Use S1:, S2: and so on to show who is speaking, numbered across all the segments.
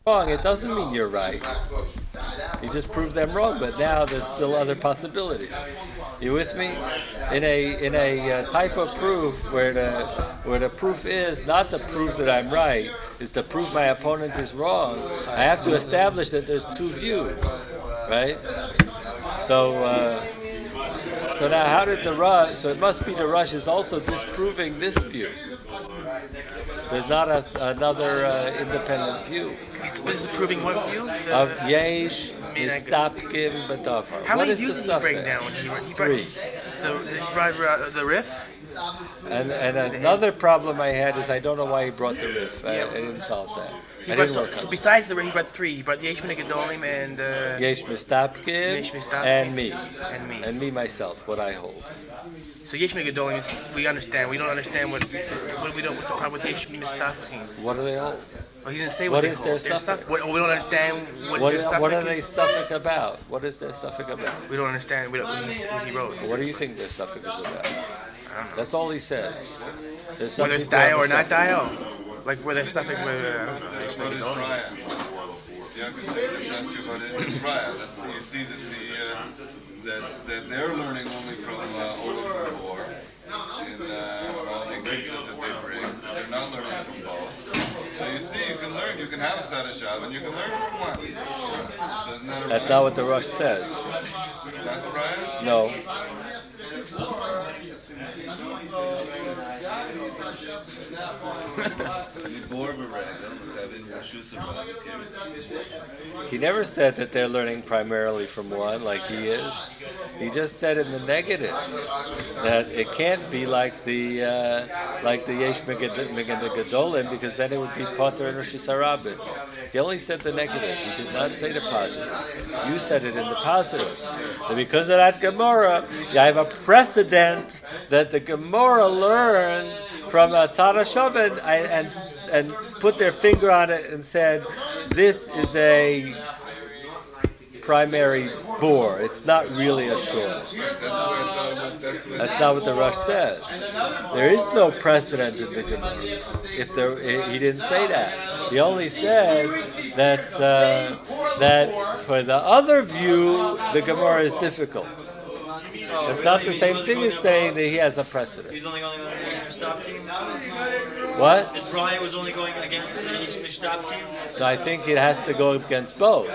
S1: wrong, it doesn't mean you're right. You just proved them wrong, but now there's still other possibilities. You with me? In a type of proof where the proof is not to prove that I'm right, is to prove my opponent is wrong. I have to establish that there's two views, right? So so now how did the Rosh? So it must be the Rosh is also disproving this view. There's not another independent view.
S2: This is proving what view?
S1: Of Yesh, Mistapkim, B'Davar.
S2: How many views did he break down?
S1: Three.
S2: He brought the riff?
S1: And another problem I had is I don't know why he brought the riff. I didn't solve that.
S2: So besides the riff, he brought three. He brought Yesh Gedolim and
S1: Yesh Mistapkim and me. And me myself, what I hold.
S2: So Yesh Gedolim, we understand. We don't understand what's the problem with Yesh Mistapkim.
S1: What do they hold?
S2: Well, he didn't say
S1: what is their suffix.
S2: We don't understand what their suffix is.
S1: What are they suffix about? What is their suffix about?
S2: We don't understand what he wrote.
S1: What do you think their suffix is about?
S2: I don't know.
S1: That's all he says.
S2: Whether it's dio or not dio? Like whether it's suffix with...
S3: Yeah, because that's true, but it's Raya. You see that they're learning only from war and all the kitas that they bring. They're not learning from both. So you see, you can learn. You can have a Sadashav and you can learn from one. So isn't that
S1: That's not what the Rosh says.
S3: It's not the Raya?
S1: No. He never said that they're learning primarily from one, like he is. He just said in the negative that it can't be like the Yesh Gedolim, because then it would be Potter and Rosh Hashanah. He only said the negative. He did not say the positive. You said it in the positive. So because of that Gemara, I have a precedent that the Gemara learned from Tzara Shavan and put their finger on it and said, this is a primary bore. It's not really a shiur. That's not what the Rosh says. There is no precedent in the Gemara. He didn't say that. He only said that that for the other view, the Gemara is difficult. It's not the same thing as saying that he has a precedent.
S4: He's only going against Mishtapkim?
S1: What?
S4: His Raya was only going against Mishtapkim?
S1: No, I think it has to go against both.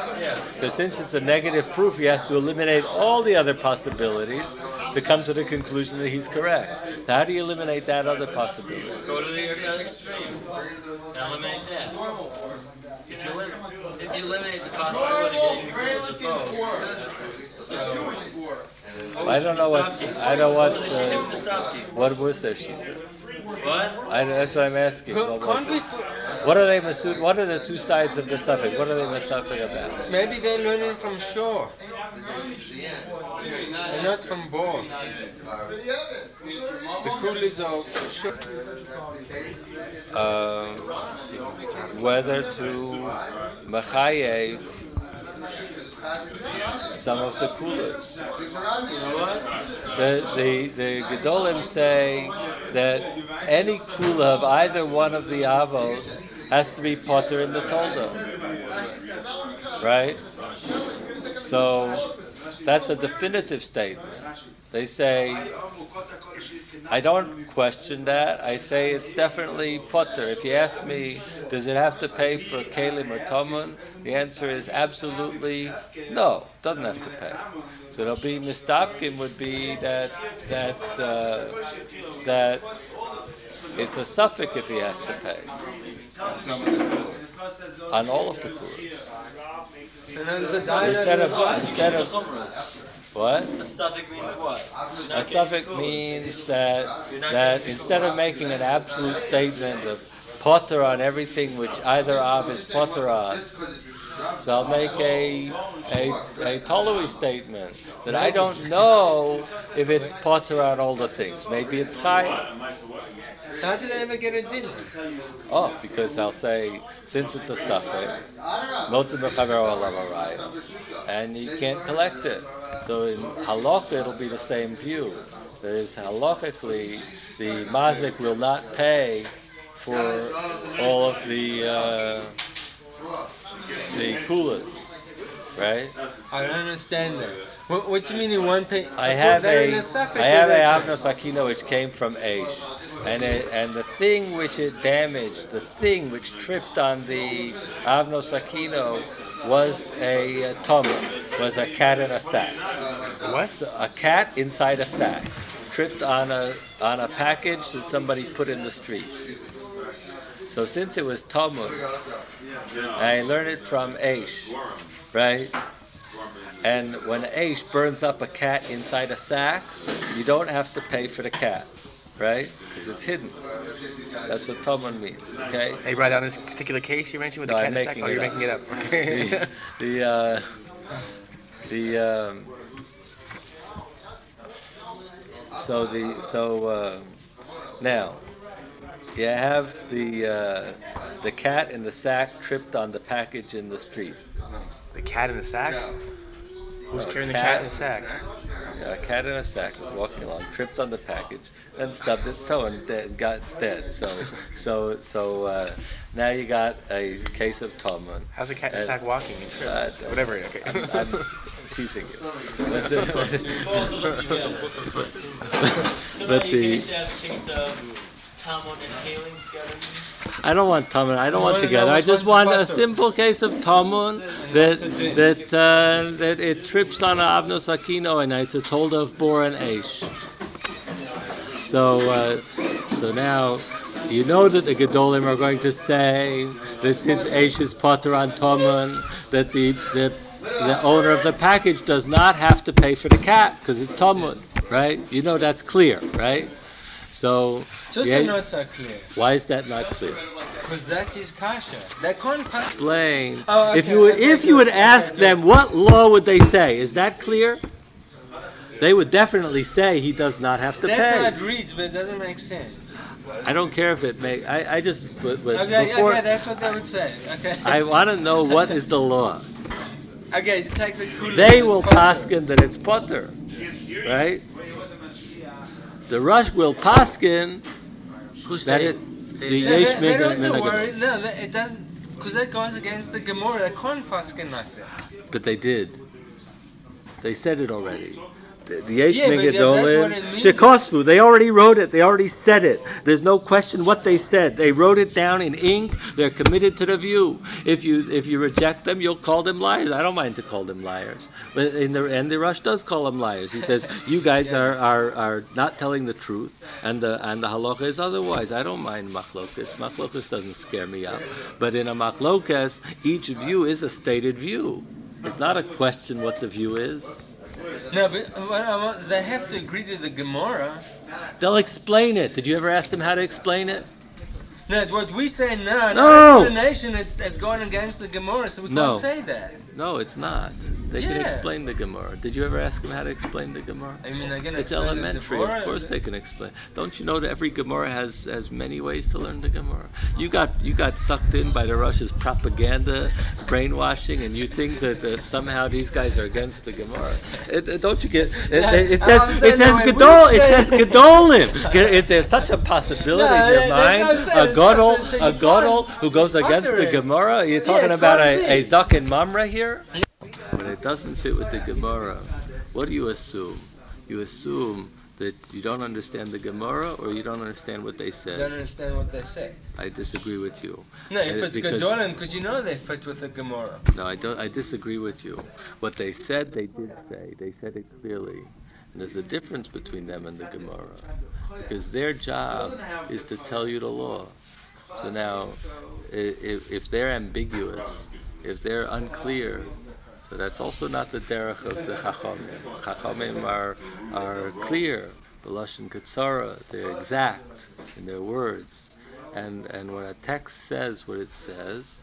S1: Because since it's a negative proof, he has to eliminate all the other possibilities to come to the conclusion that he's correct. So how do you eliminate that other possibility?
S4: Go to the other extreme and eliminate that. If you eliminate the possibility that you agree with the both.
S1: I don't know what was their shita.
S4: What?
S1: That's what I'm asking. What are they masud? What are the two sides of the suffix? What are they masafik about?
S5: Maybe they're learning from shore, and not from bore. The coolies are shore.
S1: Whether to machayev some of the coolers. The Gedolim say that any kula of either one of the avos has to be potter in the tolda. Right? So that's a definitive statement. They say, I don't question that. I say it's definitely potter. If you ask me, does it have to pay for kelim or tomun? The answer is absolutely no. Doesn't have to pay. So it'll be mistapkim would be that it's a suffix if he has to pay on all of the kuras. Instead of what?
S4: A suffix means what?
S1: A suffix means that instead of making an absolute statement of potter on everything which either av is potter on, so I'll make a Tolui statement that I don't know if it's potter on all the things. Maybe it's chayim.
S5: So how did I ever get a din?
S1: Oh, because I'll say, since it's a suffix, and you can't collect it. So in halakha it'll be the same view. There is halakhically, the mazik will not pay for all of the kulas, right?
S5: I don't understand that. What do you mean in one page?
S1: I have a
S5: Avnos
S1: avnos akino which came from Aish, and the thing which it damaged, the thing which tripped on the avnos akino was a tomer, was a cat in a sack.
S2: What?
S1: So a cat inside a sack tripped on a package that somebody put in the street. So since it was tomer, I learned it from Aish, right? And when Aish burns up a cat inside a sack, you don't have to pay for the cat, right? Because it's hidden. That's what Toman means, okay?
S2: Hey, right on this particular case you mentioned with
S1: No,
S2: the
S1: I'm
S2: cat in the sack?
S1: making
S2: Oh, you're
S1: it
S2: making it up. Okay.
S1: Now you have the cat in the sack tripped on the package in the street.
S2: The cat in the sack? Who's carrying the cat in the sack?
S1: A cat in a sack was walking along, tripped on the package, and stubbed its toe and got dead. So now you got a case of Talmud.
S2: How's the cat in the sack walking and tripped? Whatever. Okay.
S1: I'm teasing you. But the
S4: Talmud and hailing together.
S1: I don't want Talmud. I don't want together. I just want a simple case of Talmud that it trips on avnos akino and it's a tolda of bor and eish. So now you know that the gedolim are going to say that since eish is potter on Talmud, that the owner of the package does not have to pay for the cat because it's Talmud, right? You know that's clear, right? So
S5: not so clear.
S1: Why is that not clear?
S5: Because that's his kasha. That can't
S1: explain.
S5: Oh, okay,
S1: if you would ask them what law would they say, is that clear? They would definitely say he does not have to pay.
S5: That's how it reads, but it doesn't make sense.
S1: I don't care if it makes. I just. But
S5: Okay,
S1: before,
S5: that's what they would say. Okay.
S1: I want to know what is the law.
S5: Okay, you take the kula.
S1: They will paskin that it's potter, right? The Rosh will paskin that it. The Yesh
S5: They're also worried. No, it doesn't. Because that goes against the Gemara. They can't paskin like that.
S1: But they did. They said it already. The Yesh
S5: Yeah, but that's what
S1: Megadolim,
S5: it means.
S1: Shekosfu, they already wrote it. They already said it. There's no question what they said. They wrote it down in ink. They're committed to the view. If you reject them, you'll call them liars. I don't mind to call them liars. But in the end, the Rosh does call them liars. He says, you guys are not telling the truth, and the halacha is otherwise. I don't mind machlokas. Machlokas doesn't scare me up. But in a machlokas, each view is a stated view. It's not a question what the view is.
S5: No, but they have to agree to the Gemara.
S1: They'll explain it. Did you ever ask them how to explain it?
S5: No, what we say, no explanation, it's going against the Gemara, so we can't say that.
S1: No, it's not. They can explain the Gemara. Did you ever ask them how to explain the Gemara?
S5: I mean, they're going to
S1: It's elementary. Of course they can explain. Don't you know that every Gemara has many ways to learn the Gemara? You got sucked in by the Rosh's propaganda, brainwashing, and you think that somehow these guys are against the Gemara. Don't you get? It says Gedolim. There's such a possibility in your mind. A Godol who goes against the Gemara. You're talking about a Zaken Mamre here. When it doesn't fit with the Gemara, what do you assume? You assume that you don't understand the Gemara, or you don't understand what they said.
S5: You don't understand what they say.
S1: I disagree with you.
S5: No, if it's Gedolim, because you know they fit with the Gemara.
S1: No, I don't. I disagree with you. What they said, they did say. They said it clearly. And there's a difference between them and the Gemara, because their job is to tell you the law. So now, if they're ambiguous, if they're unclear, so that's also not the derech of the Chachamim. Chachamim are clear, b'lashon katsara, they're exact in their words. And when a text says what it says,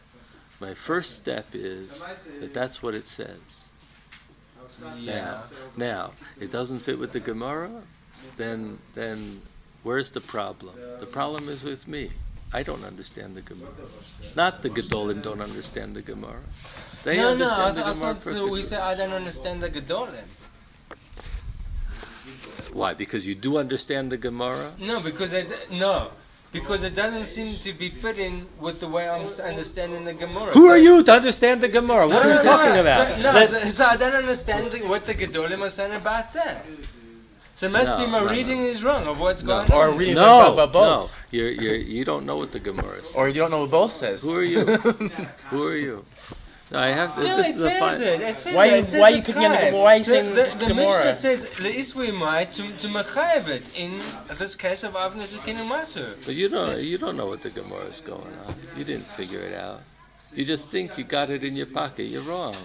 S1: my first step is that that's what it says.
S5: Yeah.
S1: Now, it doesn't fit with the Gemara, then where's the problem? The problem is with me. I don't understand the Gemara. Not the Gedolim don't understand the Gemara. They understand the Gemara perfectly.
S5: We say I don't understand the Gedolim.
S1: Why? Because you do understand the Gemara?
S5: No, because because it doesn't seem to be fitting with the way I'm understanding the Gemara.
S1: Who are you to understand the Gemara? What are you talking about?
S5: So I don't understand what the Gedolim are saying about that. So it must be my reading is wrong of what's going on.
S2: Or reading is wrong about both.
S1: No, you don't know what the Gemara says.
S2: Or you don't know what both says.
S1: Who are you? Who are you? No, I have to.
S5: No,
S1: this
S5: it
S1: is a fine.
S5: says it. It says
S2: Why
S5: it.
S2: you-
S5: It says
S2: why you
S5: it's
S2: picking on the
S5: chayav.
S2: Gemara? Why you saying
S5: the
S2: Gemara?
S5: Mishnah says leisvimai to mechayev it in this case of avnes zekinu masur.
S1: But you don't know what the Gemara is going on. You didn't figure it out. You just think you got it in your pocket. You're wrong.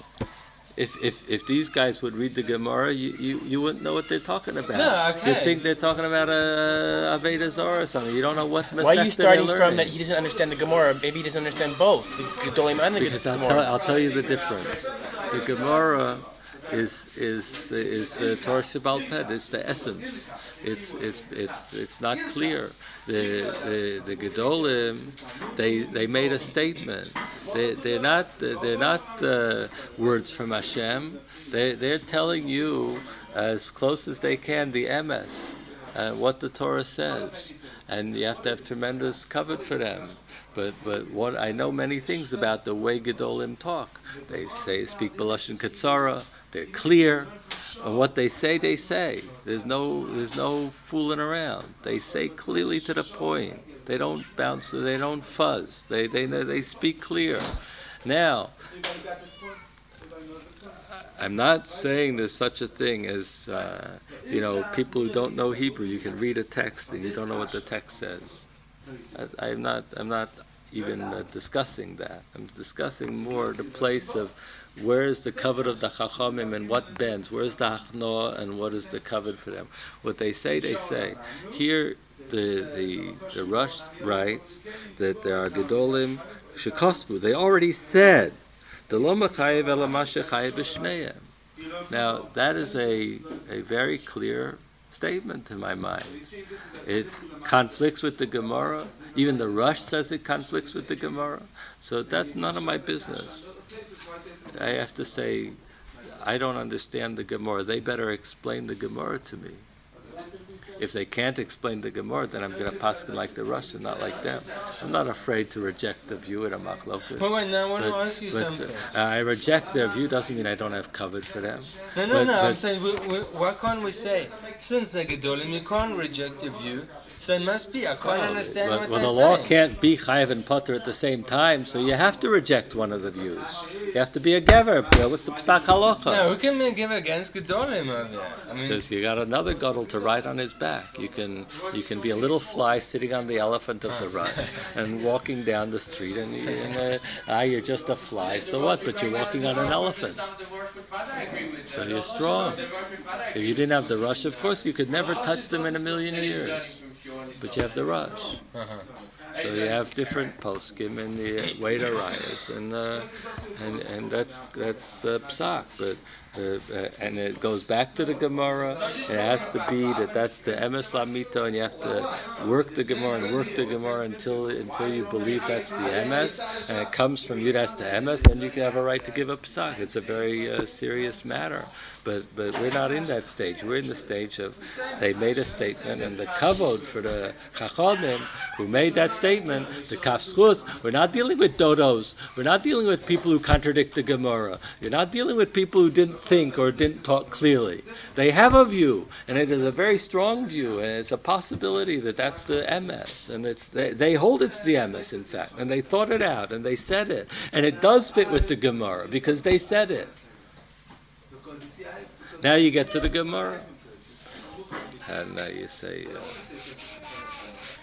S1: If these guys would read the Gemara, you wouldn't know what they're talking about.
S5: No, okay.
S1: You think they're talking about a Aveda Zorah or something. You don't know what
S2: Why are you
S1: Masechta they're
S2: starting from
S1: learning.
S2: that he doesn't understand the Gemara? Maybe he doesn't understand both, the Gedolim and the
S1: Because
S2: Gemara.
S1: I'll tell you the difference. The Gemara is the Torah Shabbal Ped. It's the essence. It's not clear. The Gedolim they made a statement. They're not words from Hashem. They're telling you as close as they can the emes, what the Torah says, and you have to have tremendous kavod for them. But what I know many things about the way Gedolim talk. They speak B'lashon Katsara. They're clear. And what they say, they say. There's no fooling around. They say clearly to the point. They don't bounce. They don't fuzz. They speak clear. Now, I'm not saying there's such a thing as people who don't know Hebrew. You can read a text and you don't know what the text says. I'm not even discussing that. I'm discussing more the place of where is the kavod of the chachamim and what bends. Where is the hachnoah and what is the kavod for them? What they say, they say. Here, the Rosh writes that there are gedolim shekosvu. They already said the lo mechayev ela ma shechayev b'shneihem. Now that is a very clear statement to my mind. It conflicts with the Gemara. Even the Rosh says it conflicts with the Gemara. So that's none of my business. I have to say, I don't understand the Gemara. They better explain the Gemara to me. If they can't explain the Gemara, then I'm going to paskin like the Rosh and not like them. I'm not afraid to reject the view at a machlokas.
S5: But wait, now I want to ask you something.
S1: I reject their view doesn't mean I don't have covered for them.
S5: No. I'm saying, why can't we say, since they're Gedolim, you can't reject your view, so it must be, I can't understand what
S1: well,
S5: they're
S1: the law
S5: saying.
S1: can't be chayiv and potter at the same time, so you have to reject one of the views. You have to be a gever. What's the psak halacha?
S5: No, who can give against Gedolim over there? I mean,
S1: Because you got another gadol to ride on his back. You can be a little fly sitting on the elephant of the Rosh and walking down the street, and you're just a fly. So what? But you're walking on an elephant. So you're strong. If you didn't have the Rosh, of course you could never touch them in a million years. But you have the Rosh. So you have different poskim and the way to rayas, and that's psak. But and it goes back to the Gemara. It has to be that's the emes lamito, and you have to work the Gemara until you believe that's the emes, and it comes from you that's the emes. Then you can have a right to give a psak. It's a very serious matter. But we're not in that stage. We're in the stage of they made a statement, and the kavod for the chachamim who made that statement, the kafschus. We're not dealing with dodos. We're not dealing with people who contradict the Gemara. You're not dealing with people who didn't think or didn't talk clearly. They have a view, and it is a very strong view, and it's a possibility that that's the emes, and they hold it's the emes, in fact, and they thought it out, and they said it, and it does fit with the Gemara because they said it. Now you get to the Gemara, and you say,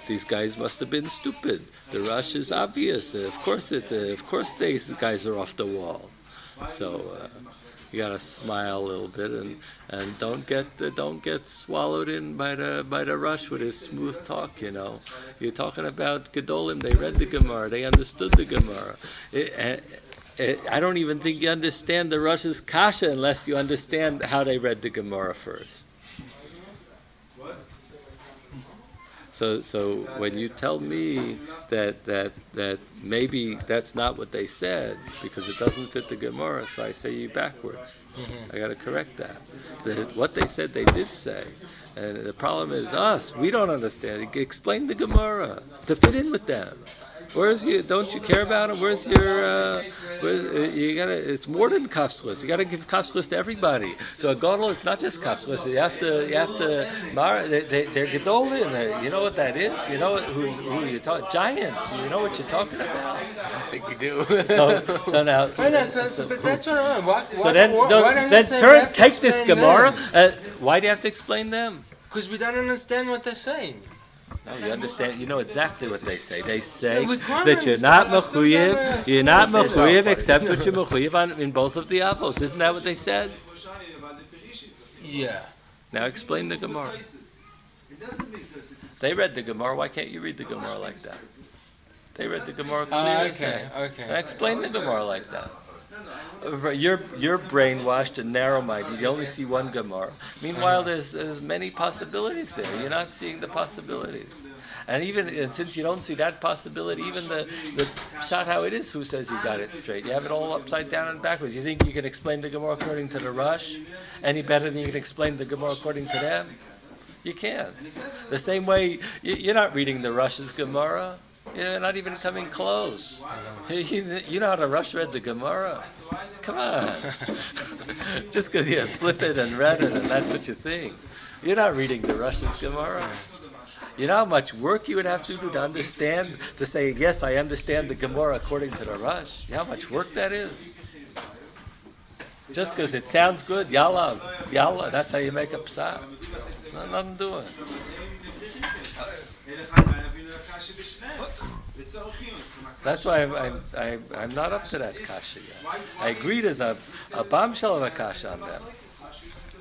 S1: these guys must have been stupid. The Rosh is obvious. Of course these guys are off the wall. So you gotta smile a little bit and don't get swallowed in by the Rosh with his smooth talk. You're talking about Gedolim. They read the Gemara. They understood the Gemara. I don't even think you understand the Rosh's kasha unless you understand how they read the Gemara first. So when you tell me that maybe that's not what they said because it doesn't fit the Gemara, so I say you backwards. I got to correct that. What they said, they did say, and the problem is us. We don't understand. Explain the Gemara to fit in with them. Where's you? Don't you care about them? Where's your? You gotta. It's more than kafslis. You gotta give kafslis to everybody. To a gadol, it's not just kafslis. You have to. They're gedolim. You know what that is? You know who you talk? Giants. You know what you're talking about.
S2: I think we do.
S1: So now.
S5: But that's what I want.
S1: So then take this Gemara. Why do you have to explain them?
S5: Because we don't understand what they're saying.
S1: No, you understand. You know exactly what they say. They say that you're not mechuyev. You're not mechuyev except what you're mechuyev in both of the avos. Isn't that what they said?
S5: Yeah.
S1: Now explain the Gemara. They read the Gemara. Why can't you read the Gemara like that? They read the Gemara clearly.
S5: Okay.
S1: Now explain the Gemara like that. You're brainwashed and narrow-minded. You only see one Gemara. Meanwhile, there's many possibilities there. You're not seeing the possibilities. And since you don't see that possibility, even the shot how it is, who says you got it straight? You have it all upside down and backwards. You think you can explain the Gemara according to the Rosh any better than you can explain the Gemara according to them? You can't. The same way, you're not reading the Rosh's Gemara. You're not even coming close. You know how to Rosh read the Gemara? Come on. Just because you flip it and read it and that's what you think. You're not reading the Rosh's Gemara. You know how much work you would have to do to understand, to say, yes, I understand the Gemara according to the Rosh. You know how much work that is? Just because it sounds good, yalla, that's how you make a psak. Nothing doing. That's why I'm not up to that kasha yet. I agree there's a bombshell of a kasha on them,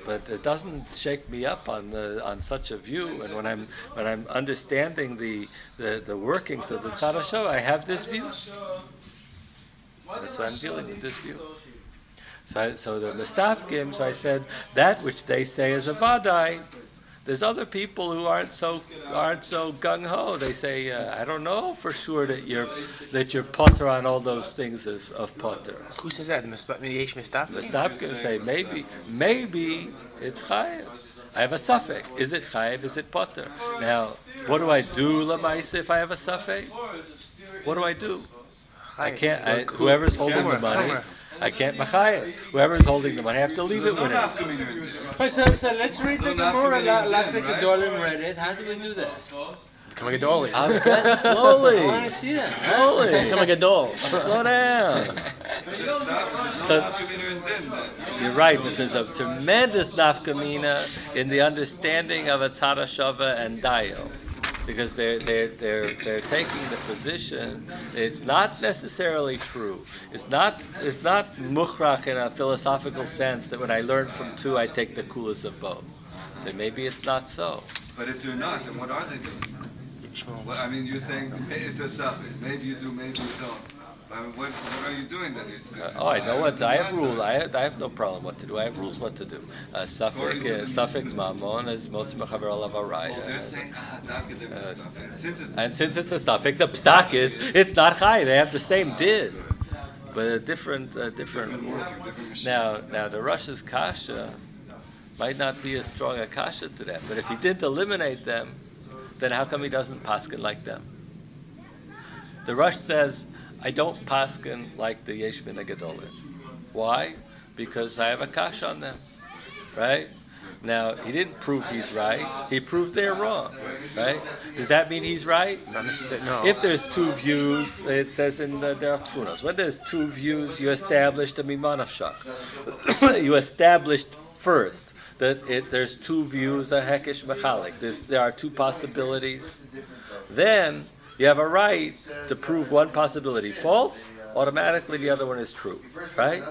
S1: but it doesn't shake me up on such a view. And when I'm understanding the workings of the Tzad HaShov, I have this view. So I'm dealing with this view. So the Mestapkim, so I said that which they say is a vadai. There's other people who aren't so gung ho. They say, I don't know for sure that you're potter on all those things of potter.
S2: Who says that? The Yesh Mestapkim?
S1: Mestapkim say maybe it's chayiv. I have a suffix. Is it chayiv? Is it potter? Now, what do I do, Lamaisa, if I have a suffix? What do I do? I can't. Whoever's holding the money. I can't machayev. Whoever's holding the money, I have to leave it with him.
S5: So let's read the Gemara like the Gedolim read it. How do we do that?
S2: Become a Gedolim.
S1: Slowly.
S5: I want to see that.
S1: Slowly.
S2: Become a Gedol.
S1: Slow down. So, you're right, but there's a tremendous nafkamina in the understanding of a Tzad HaShava and Dayo. Because they're taking the position it's not necessarily true. It's not mukhrach in a philosophical sense that when I learn from two I take the coolest of both. So maybe it's not so.
S3: But if they're not, then what are they doing? Well, I mean, you're saying it's a suffix. Maybe you do, maybe you don't. I mean, what are you doing then?
S1: I know what I have rules. I have no problem what to do. I have rules what to do. Suffix mamon is most mechaver alav araya.
S3: They're saying
S1: and since it's a suffix, the psak is it's not chai. They have the same did, but a different rule. Now the Rosh's kasha might not be as strong a kasha to that. But if he didn't eliminate them, then how come he doesn't paskin like them? The Rosh says, I don't paskin like the Yesh Min HaGedolim. Why? Because I have a kasha on them, right? Now, he didn't prove he's right. He proved they're wrong, right? Does that mean he's right?
S2: Not necessarily, no.
S1: If there's two views, it says in the Funos, when there's two views, you established a miman of shak. You established first that there's two views, a hekesh mechalik. There are two possibilities. Then you have a right to prove one possibility false, automatically the other one is true, right?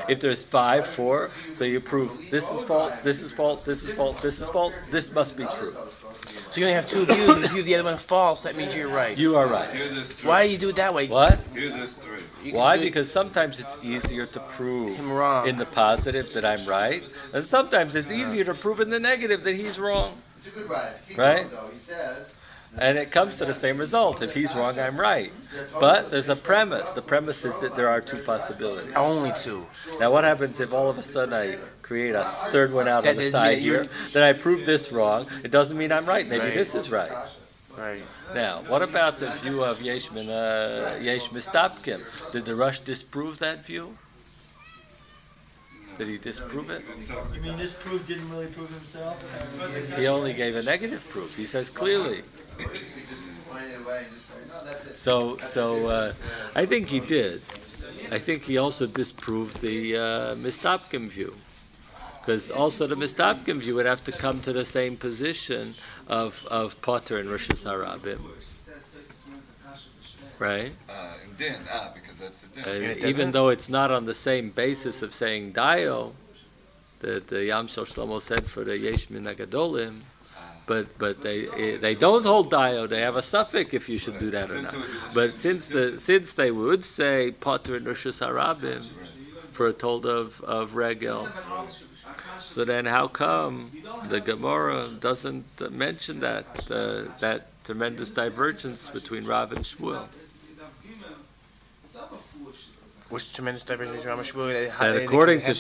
S1: If there's 5, 4, so you prove this is false, this is false, this is false, this is false, this must be true.
S2: So you only have two views, and if you have the other one false, that means you're right.
S1: You are right.
S2: Why do you do it that way?
S1: What?
S3: Here there's 3.
S1: Why? Because sometimes it's easier to prove
S2: him wrong
S1: in the positive that I'm right, and sometimes it's easier to prove in the negative that he's wrong. Right? And it comes to the same result. If he's wrong, I'm right. But there's a premise. The premise is that there are two possibilities.
S2: Only two.
S1: Now, what happens if all of a sudden I create a third one out on
S2: That
S1: the
S2: doesn't
S1: side
S2: mean
S1: here? Then I prove this wrong. It doesn't mean I'm right. Maybe
S2: Right.
S1: this is right.
S2: Right.
S1: Now, what about the view of Yesh Mistapkim? Did the Rosh disprove that view? Did he disprove it?
S6: You mean this proof didn't really prove himself?
S1: He only gave a negative proof. He says clearly. So I think he did. I think he also disproved the Mistapkim view. Because also the Mistapkim view would have to come to the same position of Potter and Rosh Hashanah. Right?
S3: In din, because that's a din.
S1: And even though it's not on the same basis of saying Dio, that the Yam Shel Shlomo said for the Yesh Min HaGadolim, but they don't hold Dio. They have a suffix if you should do that or not. But since they would say Potter and Rosh Hashanah for a told of Regel, so then how come the Gemara doesn't mention that tremendous divergence between Rav and Shmuel?
S2: What's the tremendous divergence between Rav and Shmuel?
S1: That according to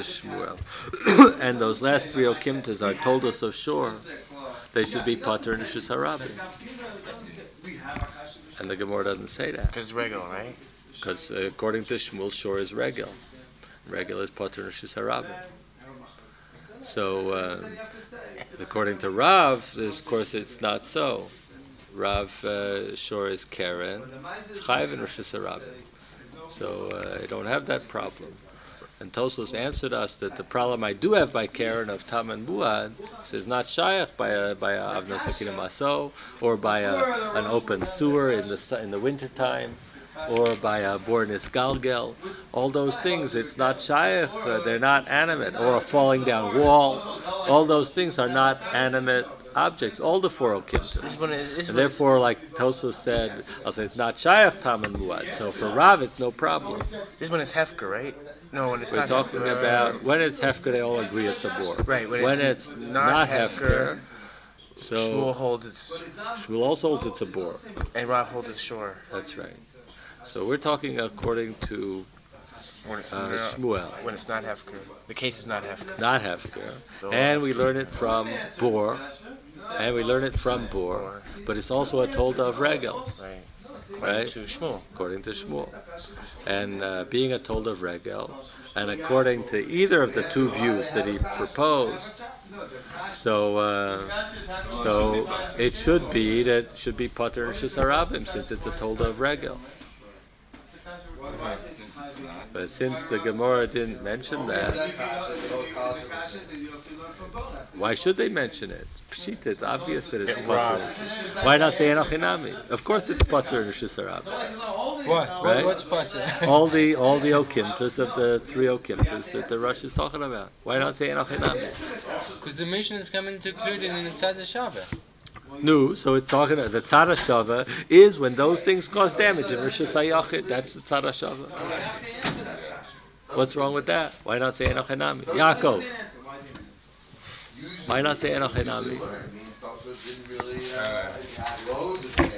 S1: Shmuel, and those last three Okimtas are told us of Shor, they should be Potter and Rishus Harabim. And the Gemara doesn't say that.
S2: Because it's regular, right?
S1: Because according to Shmuel, Shor is Regel. Regel is Potter and Rishus Harabim. So according to Rav, of course it's not so. Rav Shor is Karen, it's Chayiv and Rishus Harabim. So I don't have that problem. And Tosfos answered us that the problem I do have by Karen of Tam and Muad is not Shayach by a Avnos Akinim Maso, or by an open sewer in the wintertime, or by a Bornis Galgel. All those things, it's not Shayach, they're not animate, or a falling down wall. All those things are not animate objects, all the four Okimtas. And therefore, like Tosfos said, I'll say it's not Shayach Tam and Muad. So for Rav, it's no problem.
S2: This one is Hefker, right? No, when it's
S1: We're
S2: not
S1: talking
S2: Hefker.
S1: about when it's Hefker, they all agree it's a bor.
S2: Right,
S1: When it's not Hefker, so
S2: Shmuel holds its,
S1: Shmuel also holds it's a bor.
S2: and Rav holds its shore.
S1: That's right. So we're talking according to
S2: When it's,
S1: Shmuel,
S2: when it's not Hefker. The case is not Hefker.
S1: not Hefker, and we learn it from bor, but it's also a tolda of regel,
S2: Right.
S1: right?
S2: To Shmuel.
S1: According to Shmuel, and being a tolda of regel, and according to either of the two views that he proposed, so it should be Potter and Rishus Harabim, since it's a tolda of regel. But since the Gemara didn't mention that, why should they mention it? Pshita, it's obvious that it's Potter. Why not say Enochinami? Of course it's Potter and Rishus Harabim.
S5: What?
S1: Right?
S5: What's Botzer?
S1: all the Okimtas of the three Okimtas that the Rosh is talking about. Why not say Enochinami?
S5: Because the mission is coming to include it in the Tzad Shava.
S1: No, so it's talking about the Tzad Shava is when those things cause damage in Rishus Hayachid. That's the Tzad Shava. What's wrong with that? Why not say Enochinami? Yaakov. Why not say Enochinami?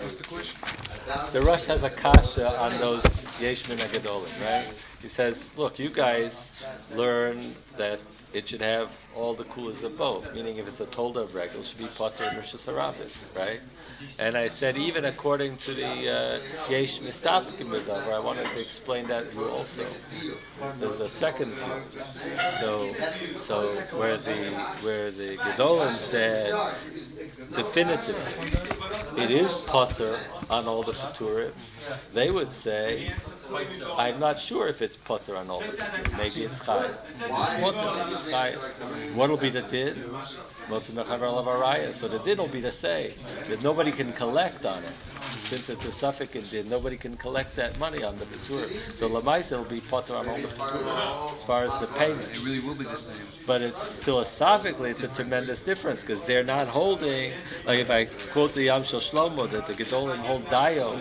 S2: What's the question?
S1: The Rosh has a kasha on those Yesh Min HaGadolim, right? He says, look, you guys learn that it should have all the kulas of both, meaning if it's a tolda of regel, it should be Potter and Rishus Harabim, right? And I said, even according to the Yesh Mistapkim Medavar, I wanted to explain that view also. There's a second view. So where the Gedolim said definitively, it is Potter on all the Keturim, they would say, I'm not sure if it's Potter on all the Keturim. Maybe it's Chayiv. It's Potter, maybe it's Chayiv. What will be the din? So the din will be to say that nobody can collect on it. Since it's a suffix in din, nobody can collect that money on the Keturim. So Lamaisa will be Potter on all the Keturim as far as the payment.
S3: It really will be the same.
S1: But it's philosophically, it's a tremendous difference because they're not holding, like if I quote the Yam Shel Shlomo that the Gedolim hold Dio,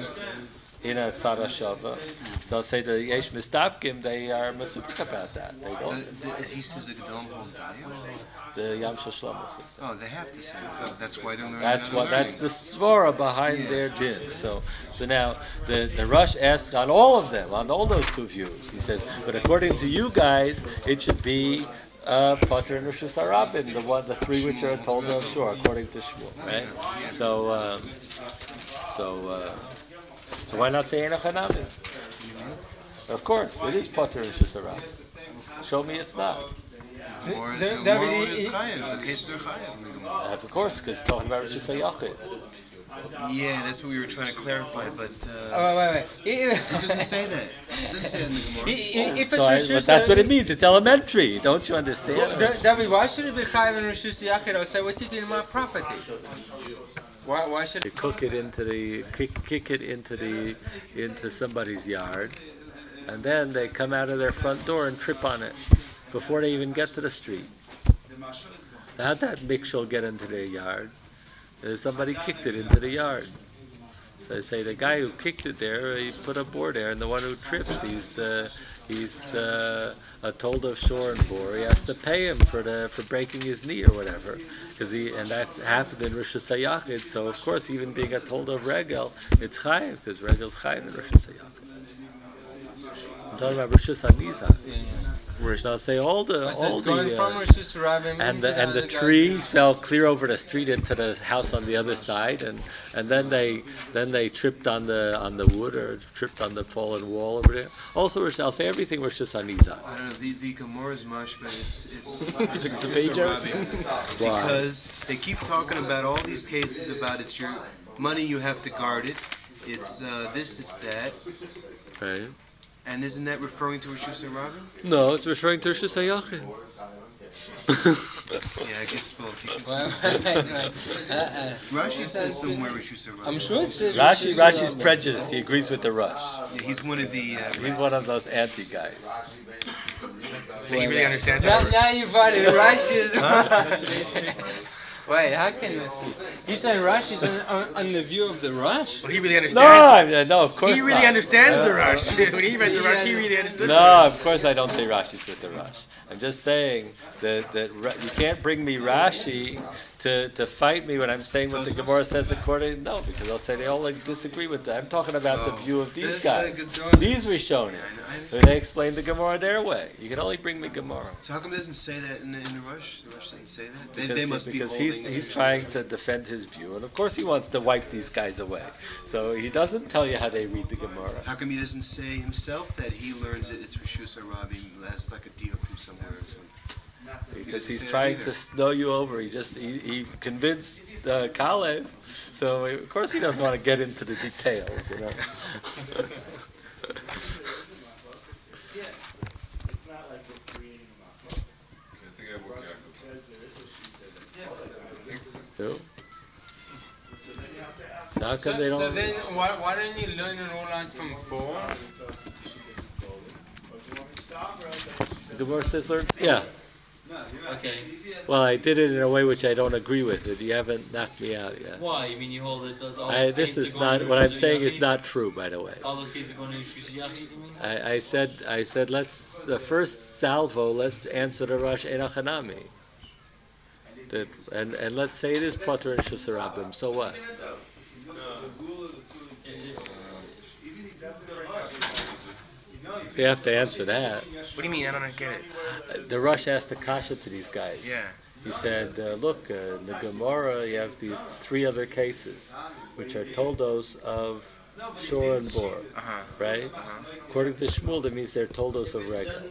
S1: in a tzara shava. So I'll say the yesh mistapkim, they are masupik about that. They don't.
S7: He says the Gedolim hold Daya?
S1: The Yam Shel Shlomo says that.
S7: Oh, they have to say that. That's why they're learning.
S1: That's the svara behind their din. So now the Rosh asks on all of them, on all those two views. He says, but according to you guys, it should be Potter and Rosh Hashanah, the three which are told of sure, according to Shmuel, right? So why not say Enoch Hanami? Of course, it is Potter and Rosh Hashanah. Show me it's not.
S7: Or
S5: The-
S7: more
S5: David,
S7: is Chayav. The case are Chayav.
S1: Of course, because it's talking about Rosh Hashanah.
S7: Yeah, that's what we were trying to clarify, but
S5: wait.
S7: it doesn't say that. It doesn't say that in the Gemara.
S5: If
S1: So but that's what it means. It's elementary. Don't you understand?
S5: David, why should it be chayav in Rosh Hashanah? I'll say, what you did in my property? Why should
S1: You cook it into the kick it into somebody's yard, and then they come out of their front door and trip on it before they even get to the street. How'd that mixel get into their yard? Somebody kicked it into the yard. So they say the guy who kicked it there, he put a board there, and the one who trips, he's a told of shore and bore. He has to pay him for breaking his knee or whatever, and that happened in Rosh Hashanah. So of course, even being a told of regel, it's chayiv because regel's chayiv in Rosh Hashanah. I'm talking about Rosh Hashanah. So I'll say all the and the tree fell clear over the street into the house on the other side, and then they tripped on the wood or tripped on the fallen wall over there. Also, I'll say everything Rosh Hashanah.
S7: I don't know, the Gemara's mashma, it's
S5: a debate joke?
S7: because they keep talking about all these cases about it's your money, you have to guard it. It's this, it's that.
S1: Right.
S7: And isn't that referring to Rosh Hashanah?
S1: No, it's referring to Rosh Hashanah.
S7: Yeah, I guess both. You can see. Rashi says somewhere Rosh Hashanah.
S5: I'm sure it says
S1: Rashi's prejudiced. He agrees with the Rosh.
S7: Yeah, he's one of the.
S1: He's one of those anti guys.
S2: He really understands
S5: Now,
S2: that.
S5: now you brought it. Rashi is Wait, how can this be? He said Rosh is on the view of the Rosh?
S2: Well, he really understands.
S1: No, of course
S2: He really
S1: not.
S2: understands the Rosh. When he read the Rosh, he really understood the
S1: No,
S2: Rosh.
S1: of course I don't say Rashi's with the Rosh. I'm just saying that you can't bring me Rashi to fight me when I'm saying what the Gemara says according. No, because I'll say they all disagree with that. I'm talking about the view of these guys. These Rishonim. They explain the Gemara their way. You can only bring me Gemara.
S7: So how come it doesn't say that in the Rosh? The Rosh doesn't say that. They must be
S1: because
S7: holding
S1: he's trying to defend his view, and of course he wants to wipe these guys away. So he doesn't tell you how they read the Gemara.
S7: How come he doesn't say himself that he learns it? It's Rishus Arabi. That's like a deal from somewhere or something.
S1: Because he's trying to snow you over. He convinced Kalev, so of course he doesn't want to get into the details, you know. So how come they don't?
S5: So then, why don't you learn it all out from Paul?
S1: The Gemara says learn. Yeah.
S4: Okay.
S1: Well, I did it in a way which I don't agree with. It. You haven't knocked me out yet.
S4: Why? You mean you hold it?
S1: This is not what I'm saying is not true, by the way.
S4: All those cases are going to Shusiyach, you mean?
S1: I said let's the first salvo. Let's answer the Rosh Enoch Hanami. And let's say it is Potter and Shusarabim. So what? So you have to answer that.
S2: What do you mean? I don't get it.
S1: The Rosh asked the kasha to these guys.
S2: Yeah.
S1: He said, look, in the Gemara you have these three other cases, which are toldos of shor and bor, right? According to Shmuel, that means they're toldos of regel.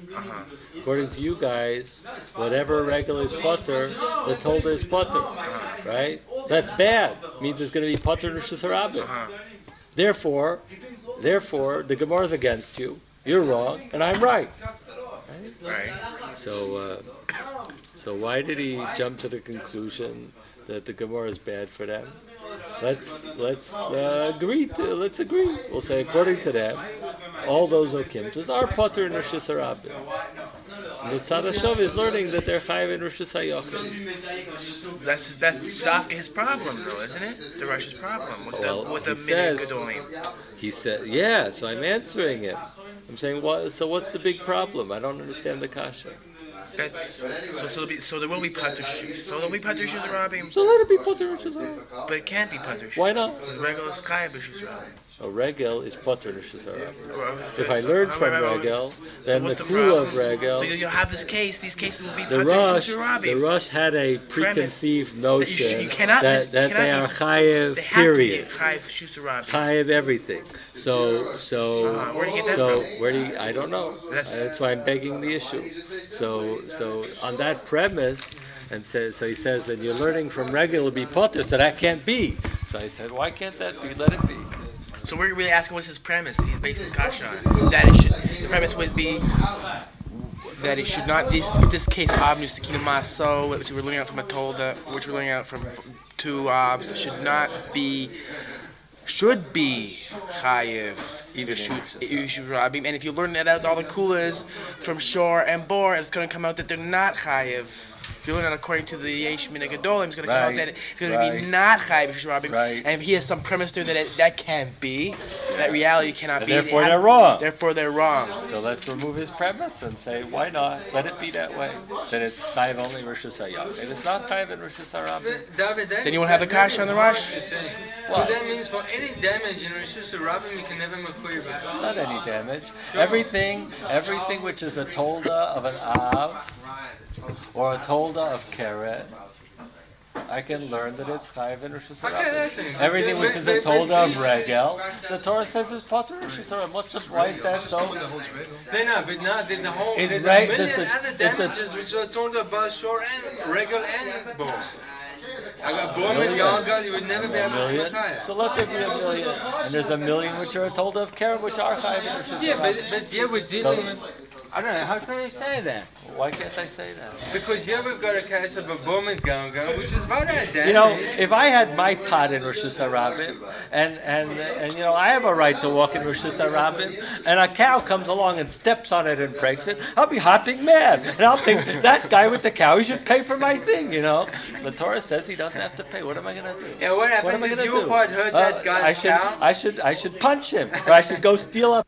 S1: According to you guys, whatever regel is potter, the toldo is potter, right? That's bad. Means it's going to be potter and Rosh Hashanah. Therefore, the Gemara is against you. You're wrong, and I'm right.
S2: Right.
S1: So why did he jump to the conclusion that the Gemara is bad for them? Let's agree. Let's agree. We'll say according to them, all those okimtas are potter and Rosh Hashanah. The Tzad Hashav is learning that they're chayiv in Rosh Hashanah.
S2: That's Dafka his problem, though, isn't it? The Rosh's problem with the Minyan Gedolim.
S1: He said, yeah. So I'm answering him. I'm saying, what? So what's the big problem? I don't understand the kasha.
S2: So there will be Pater shoes. So there'll be Pater shoes, Rabbi.
S1: So let it be Potter Rosh Hashanah.
S2: But it can't be Pater shoes.
S1: Why not?
S2: Because Regel is Chayav B'Shus Rabbi.
S1: A regel is Potter Rosh Hashanah. If I learn from regel, then the clue
S2: problem?
S1: of regel.
S2: So you'll have this case. These cases will be
S1: The
S2: Pater
S1: Rosh,
S2: Shus Rabbi.
S1: the Rosh had a preconceived notion
S2: you cannot
S1: that they are chayiv.
S2: They have
S1: Period.
S2: to be Chayav Shus Rabbi.
S1: Chayiv everything. So
S2: Where do you get that from?
S1: where do you, I don't know. That's why I'm begging the issue. So on that premise, and so he says, and you're learning from regel to be potter, so that can't be. So I said, why can't that be? Let it be.
S2: So we're really asking what's his premise? He's based his kasha on that it should. The premise would be that it should not. This case, obviously, Kina Maso, which we're looking at from a Tolda, which we're looking at from two Avs, should not be. Should be chayiv.
S1: Even
S2: Rabim, and if you learn that out, all the kulas from Shor and Bor, it's going to come out that they're not chayiv. If you learn that according to the Yesh Mina Gedolim, it's going to come out that it's going to be not chayiv Rabim.
S1: Right.
S2: And if he has some premise there that that can't be, that reality cannot be.
S1: Therefore they're wrong.
S2: Therefore they're wrong.
S1: So let's remove his premise and say, why not? Let it be that way. Then it's chayiv only Rosh Hashanah. If it's not chayiv in Rosh Hashanah,
S5: David,
S2: Then you won't have the kasha on the Rosh?
S5: Because that means for any damage in Rosh Hashanah, you can never McCoy back.
S1: not any damage.
S5: Sure.
S1: Everything which is a tolda of an av or a tolda of keret, I can learn that it's chayiv in Rosh Hashanah. Everything which is a tolda of regel, the Torah says is potter Rosh Hashanah. Why is that so?
S5: No, but no, there's a whole,
S1: It's
S5: there's
S1: right-
S5: a million
S1: there's the-
S5: other
S1: there's the-
S5: damages which are told about short and regular and bone. I got bone and
S1: Million.
S5: yargal, you would never be able to
S1: Million.
S5: chayiv.
S1: So let there be a million. And there's a million which are a tolda of keret which are chayiv in Rosh Hashanah.
S5: Yeah, but here we're dealing with. I don't know, how can we say that?
S1: Why can't I say that?
S5: Because here we've got a case of a bone and gangan, which is about a damage.
S1: You know, if I had my pot in Rosh Hashanah, and you know, I have a right to walk in Rosh Hashanah, and a cow comes along and steps on it and breaks it, I'll be hopping mad, and I'll think that guy with the cow, he should pay for my thing. You know, the Torah says he doesn't have to pay. What am I going to do?
S5: Yeah, what
S1: What am
S5: happens
S1: I
S5: if
S1: going to
S5: you
S1: do?
S5: part hurt that guy's cow?
S1: I should punch him, or I should go steal a